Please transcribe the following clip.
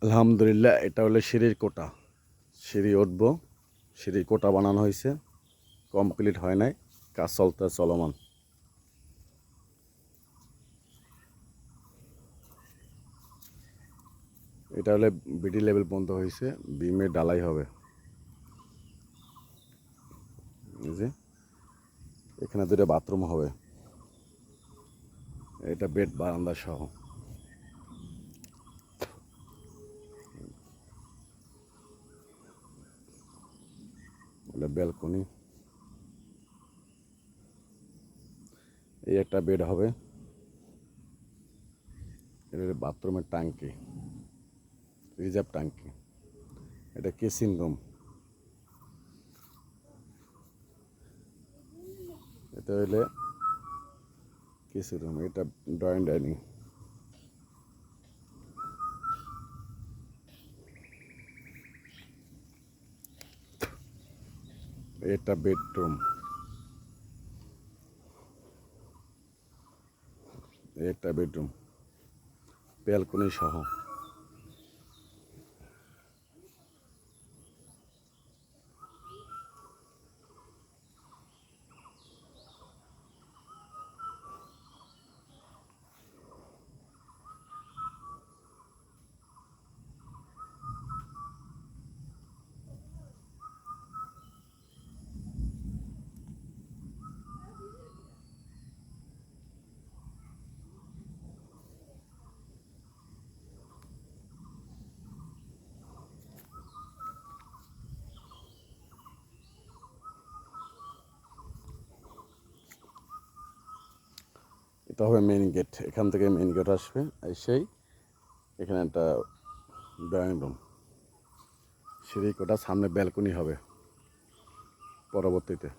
আলহামদুলিল্লাহ, এটা হলো সিঁড়ির কোটা। সিঁড়ি উঠবো, সিঁড়ির কোটা বানানো হয়েছে, কমপ্লিট হয় নাই, কাজ চলমান। এটা হলে বিডি লেভেল পর্যন্ত হয়েছে, বিমে ডালাই হবে। এই যে এখানে দুটো বাথরুম হবে, এটা বেড বারান্দা সহ। এটা ব্যালকনি, এই একটা বেড হবে, এটা বাথরুমের ট্যাঙ্কি, রিজার্ভ ট্যাঙ্কি। এটা কিচিং রুম, এটা হইলে কিচিং রুম, এটা ড্রয়িং ডাইনিং। এটা বেডরুম, এটা বেডরুম ব্যালকনি সহ। এটা হবে মেইন গেট, এখান থেকে মেইন গেট আসবে, এসেই এখানে একটা ড্রয়িং রুম, সিঁড়ি কোটা, সামনে ব্যালকনি হবে পরবর্তীতে।